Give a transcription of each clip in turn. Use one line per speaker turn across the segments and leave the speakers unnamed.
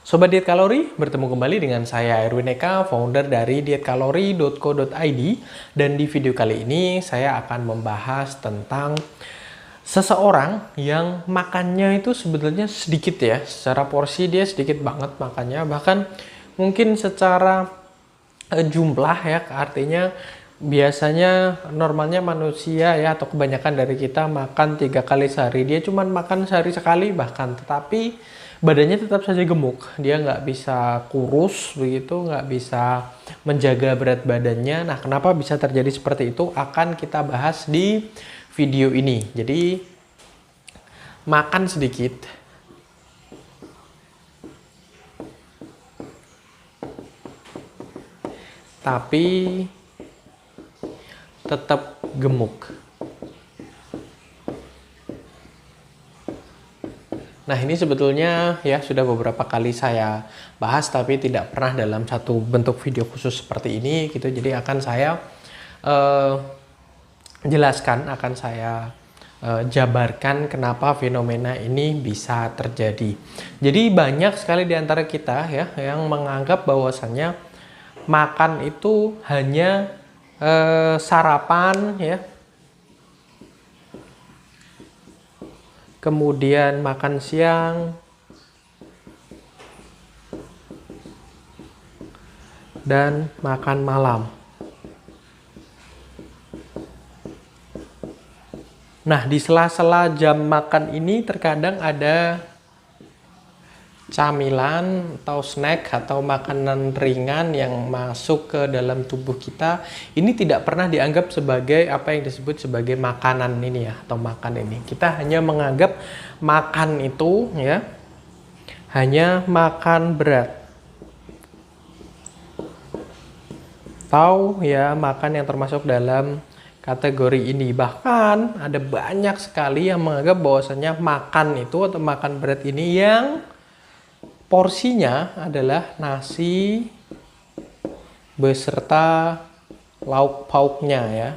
Sobat Diet Kalori, bertemu kembali dengan saya Erwin Eka, founder dari dietkalori.co.id. Dan di video kali ini saya akan membahas tentang seseorang yang makannya itu sebetulnya sedikit ya. Secara porsi dia sedikit banget makannya, bahkan mungkin secara jumlah ya, artinya biasanya normalnya manusia ya atau kebanyakan dari kita makan 3 kali sehari, dia cuma makan sehari sekali bahkan, tetapi badannya tetap saja gemuk. Dia nggak bisa kurus begitu, nggak bisa menjaga berat badannya. Nah, kenapa bisa terjadi seperti itu akan kita bahas di video ini. Jadi makan sedikit tapi tetap gemuk. Nah, ini sebetulnya ya sudah beberapa kali saya bahas tapi tidak pernah dalam satu bentuk video khusus seperti ini gitu. Jadi akan saya jelaskan, akan saya jabarkan kenapa fenomena ini bisa terjadi. Jadi banyak sekali di antara kita ya yang menganggap bahwasannya makan itu hanya sarapan ya, kemudian makan siang, dan makan malam. Nah, di sela-sela jam makan ini terkadang ada camilan atau snack atau makanan ringan yang masuk ke dalam tubuh kita. Ini tidak pernah dianggap sebagai apa yang disebut sebagai makanan ini ya, atau makan ini. Kita hanya menganggap makan itu ya hanya makan berat atau ya makan yang termasuk dalam kategori ini. Bahkan ada banyak sekali yang menganggap bahwasanya makan itu atau makan berat ini yang porsinya adalah nasi beserta lauk pauknya ya.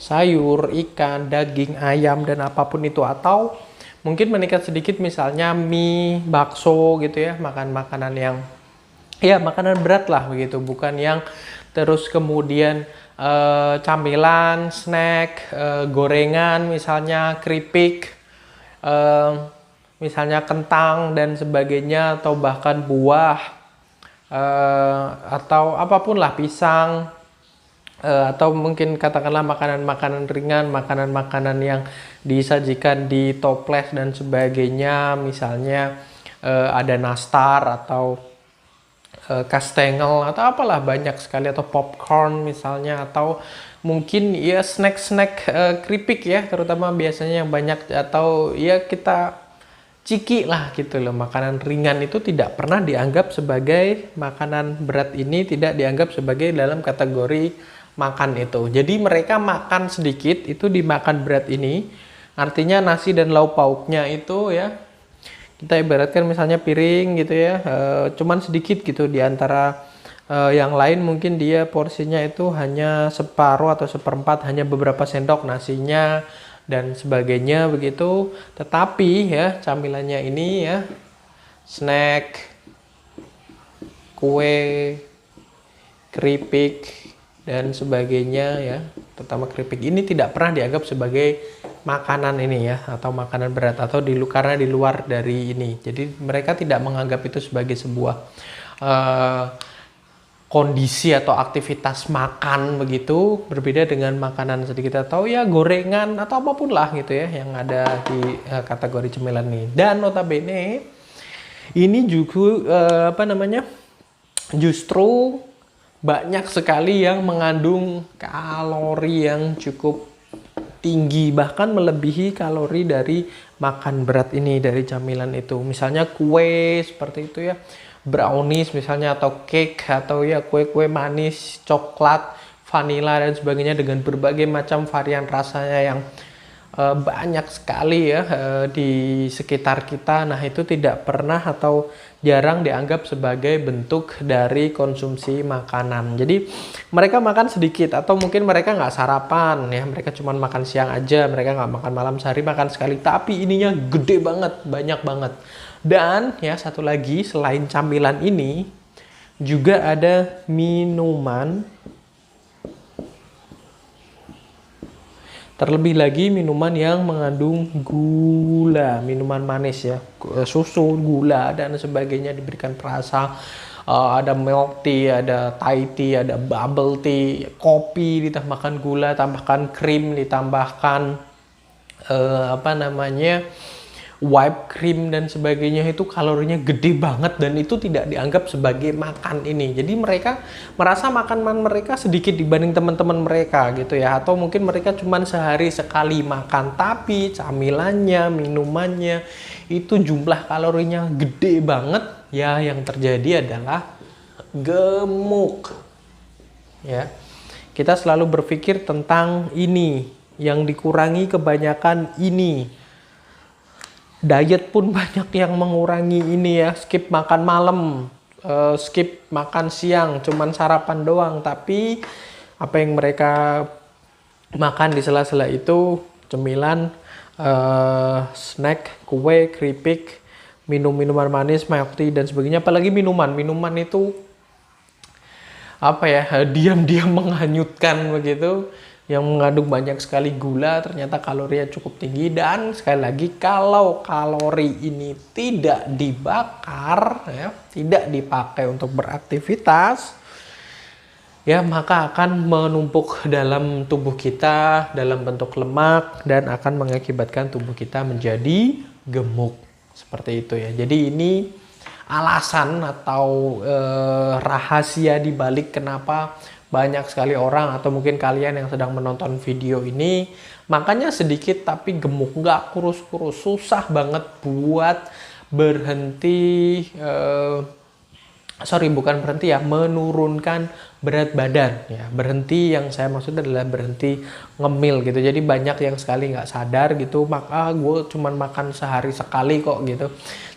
Sayur, ikan, daging, ayam, dan apapun itu. Atau mungkin meningkat sedikit misalnya mie, bakso gitu ya. Makan makanan yang ya makanan berat lah begitu. Bukan yang terus kemudian camilan, snack, gorengan misalnya, keripik, misalnya kentang dan sebagainya, atau bahkan buah atau apapun lah, pisang, atau mungkin katakanlah makanan-makanan ringan, makanan-makanan yang disajikan di toples dan sebagainya, misalnya ada nastar atau kastengel atau apalah, banyak sekali, atau popcorn misalnya, atau mungkin ya snack-snack keripik ya, terutama biasanya yang banyak, atau ya kita ciki lah gitu loh. Makanan ringan itu tidak pernah dianggap sebagai makanan berat, ini tidak dianggap sebagai dalam kategori makan itu. Jadi mereka makan sedikit itu dimakan berat ini, artinya nasi dan lauk pauknya itu ya kita ibaratkan misalnya piring gitu ya, cuman sedikit gitu di antara yang lain. Mungkin dia porsinya itu hanya separuh atau seperempat, hanya beberapa sendok nasinya dan sebagainya begitu. Tetapi ya camilannya ini ya, snack, kue, keripik dan sebagainya ya, terutama keripik ini tidak pernah dianggap sebagai makanan ini ya, atau makanan berat, atau karena di luar dari ini. Jadi mereka tidak menganggap itu sebagai sebuah kondisi atau aktivitas makan begitu, berbeda dengan makanan sedikit atau ya gorengan atau apapun lah gitu ya yang ada di kategori cemilan ini. Dan notabene ini juga justru banyak sekali yang mengandung kalori yang cukup tinggi, bahkan melebihi kalori dari makan berat ini, dari camilan itu. Misalnya kue seperti itu ya, brownies misalnya, atau cake, atau ya kue-kue manis, coklat, vanilla dan sebagainya dengan berbagai macam varian rasanya yang banyak sekali ya di sekitar kita. Nah, itu tidak pernah atau jarang dianggap sebagai bentuk dari konsumsi makanan. Jadi mereka makan sedikit, atau mungkin mereka nggak sarapan ya, mereka cuma makan siang aja, mereka nggak makan malam, sehari makan sekali, tapi ininya gede banget, banyak banget. Dan ya satu lagi, selain camilan ini juga ada minuman. Terlebih lagi minuman yang mengandung gula, minuman manis ya, susu, gula dan sebagainya diberikan perasa. Ada milk tea, ada Thai tea, ada bubble tea, kopi ditambahkan gula, tambahkan krim, ditambahkan whipped cream dan sebagainya. Itu kalorinya gede banget dan itu tidak dianggap sebagai makan ini. Jadi mereka merasa makanan mereka sedikit dibanding teman-teman mereka gitu ya, atau mungkin mereka cuma sehari sekali makan, tapi camilannya, minumannya itu jumlah kalorinya gede banget ya. Yang terjadi adalah gemuk ya. Kita selalu berpikir tentang ini, yang dikurangi kebanyakan ini. Diet pun banyak yang mengurangi ini ya, skip makan malam, skip makan siang, cuman sarapan doang. Tapi apa yang mereka makan di sela-sela itu cemilan, snack, kue, keripik, minuman manis, milk tea dan sebagainya. Apalagi minuman itu apa ya, diam-diam menghanyutkan begitu, yang mengandung banyak sekali gula, ternyata kalorinya cukup tinggi. Dan sekali lagi, kalau kalori ini tidak dibakar ya, tidak dipakai untuk beraktivitas ya, maka akan menumpuk dalam tubuh kita dalam bentuk lemak dan akan mengakibatkan tubuh kita menjadi gemuk seperti itu ya. Jadi ini alasan atau rahasia dibalik kenapa banyak sekali orang, atau mungkin kalian yang sedang menonton video ini, makanya sedikit tapi gemuk, nggak kurus-kurus, susah banget buat berhenti, menurunkan berat badan ya. Berhenti, yang saya maksud adalah berhenti ngemil gitu. Jadi banyak yang sekali nggak sadar gitu, maka gue cuman makan sehari sekali kok gitu.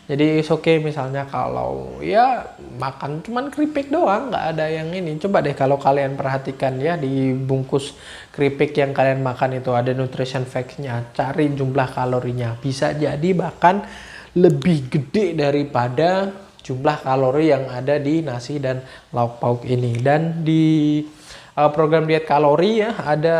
Jadi oke, misalnya kalau ya makan cuman keripik doang, nggak ada yang ini. Coba deh kalau kalian perhatikan ya, di bungkus keripik yang kalian makan itu ada nutrition facts-nya, cari jumlah kalorinya. Bisa jadi bahkan lebih gede daripada jumlah kalori yang ada di nasi dan lauk pauk ini. Dan di program diet kalori ya, ada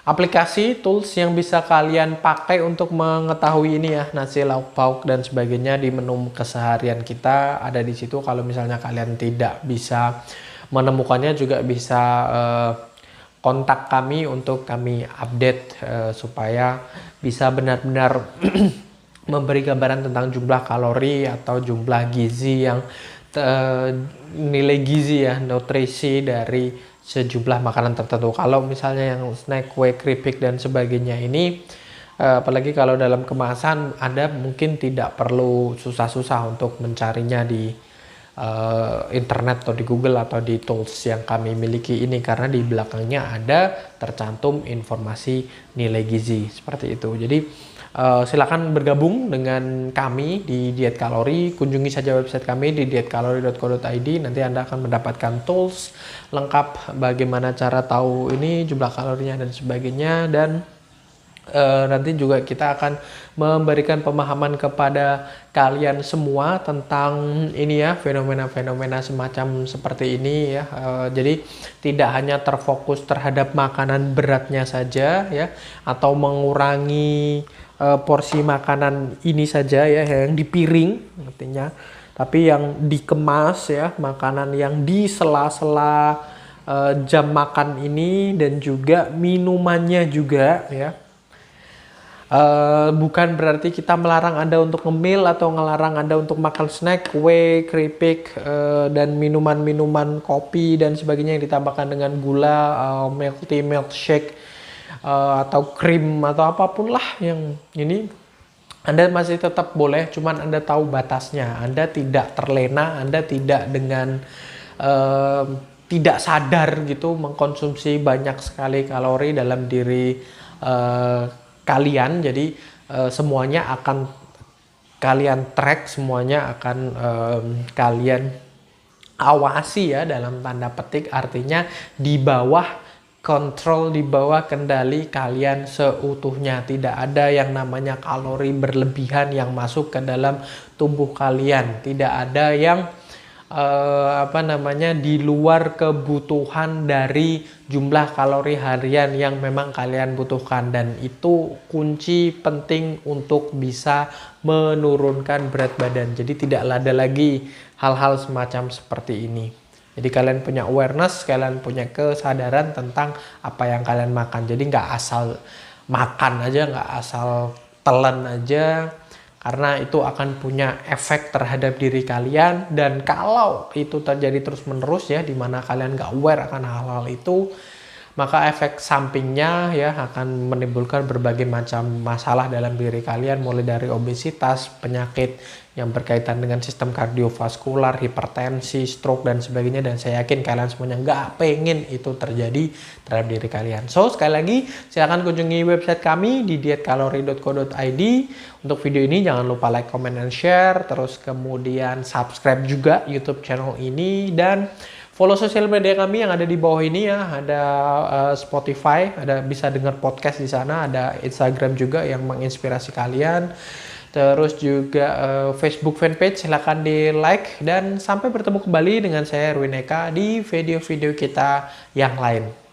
aplikasi tools yang bisa kalian pakai untuk mengetahui ini ya, nasi, lauk pauk dan sebagainya di menu keseharian kita ada di situ. Kalau misalnya kalian tidak bisa menemukannya, juga bisa kontak kami untuk kami update supaya bisa benar-benar memberi gambaran tentang jumlah kalori atau jumlah gizi yang nilai gizi ya, nutrisi dari sejumlah makanan tertentu. Kalau misalnya yang snack, kue, keripik dan sebagainya ini, apalagi kalau dalam kemasan, Anda mungkin tidak perlu susah-susah untuk mencarinya di internet atau di Google atau di tools yang kami miliki ini, karena di belakangnya ada tercantum informasi nilai gizi seperti itu. Jadi silakan bergabung dengan kami di Diet Kalori. Kunjungi saja website kami di dietkalori.co.id. Nanti Anda akan mendapatkan tools lengkap bagaimana cara tahu ini jumlah kalorinya dan sebagainya. Dan nanti juga kita akan memberikan pemahaman kepada kalian semua tentang ini ya, fenomena-fenomena semacam seperti ini ya. Jadi tidak hanya terfokus terhadap makanan beratnya saja ya, atau mengurangi porsi makanan ini saja ya, yang di piring artinya, tapi yang dikemas ya, makanan yang di sela-sela jam makan ini, dan juga minumannya juga ya. Bukan berarti kita melarang Anda untuk ngemil atau ngelarang Anda untuk makan snack, kue, keripik, dan minuman-minuman kopi dan sebagainya yang ditambahkan dengan gula, milk tea, milkshake, atau krim atau apapun lah yang ini. Anda masih tetap boleh, cuman Anda tahu batasnya. Anda tidak terlena, Anda tidak dengan tidak sadar gitu mengkonsumsi banyak sekali kalori dalam diri kalian. Jadi semuanya akan kalian track, semuanya akan kalian awasi ya, dalam tanda petik, artinya di bawah kontrol, di bawah kendali kalian seutuhnya. Tidak ada yang namanya kalori berlebihan yang masuk ke dalam tubuh kalian. Tidak ada yang di luar kebutuhan dari jumlah kalori harian yang memang kalian butuhkan, dan itu kunci penting untuk bisa menurunkan berat badan. Jadi tidak ada lagi hal-hal semacam seperti ini. Jadi kalian punya awareness, kalian punya kesadaran tentang apa yang kalian makan. Jadi nggak asal makan aja, nggak asal telan aja, karena itu akan punya efek terhadap diri kalian. Dan kalau itu terjadi terus-menerus ya, dimana kalian nggak aware akan hal-hal itu, maka efek sampingnya ya akan menimbulkan berbagai macam masalah dalam diri kalian, mulai dari obesitas, penyakit yang berkaitan dengan sistem kardiovaskular, hipertensi, stroke, dan sebagainya. Dan saya yakin kalian semuanya nggak pengen itu terjadi terhadap diri kalian. So, sekali lagi silahkan kunjungi website kami di dietkalori.co.id. Untuk video ini jangan lupa like, comment, and share. Terus kemudian subscribe juga YouTube channel ini, dan follow sosial media kami yang ada di bawah ini ya. Ada Spotify, ada bisa dengar podcast di sana, ada Instagram juga yang menginspirasi kalian. Terus juga Facebook fanpage, silahkan di like. Dan sampai bertemu kembali dengan saya Erwin Eka di video-video kita yang lain.